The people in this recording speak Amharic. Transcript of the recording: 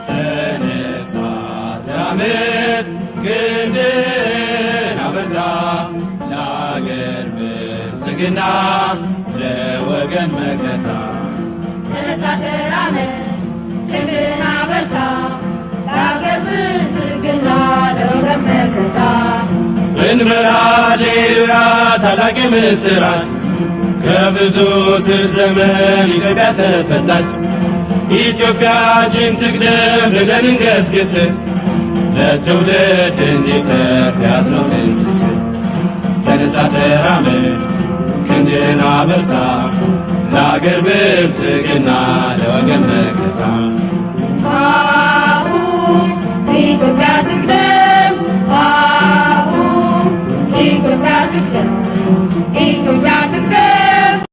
ተነሳ ተራመድ ክንድህን አበርታ ለአገር ብልጽግና ለወገን መከታ ተነሳ ተራመድ ክንድህን አበርታ ለአገር ብልጽግና ለወገን መከታ እንበል ሃሌሉያ ታላቅ ምስራት ከብዙ ስር ዘመን ኢትዮጵያ ተፈታች። ኢትዮጵያችን ትቅደም ብለን እንገስግስ ለትውልድ እንዲተርፍ ያዝነው ትንስስ። ተነሳ ተራመድ ክንድህን አበርታ ለአገር ብልጽግና ለወገን መከታ አሁን ኢትዮጵያ ትቅደም አሁን ኢትዮጵያ ትቅደም ኢትዮጵያ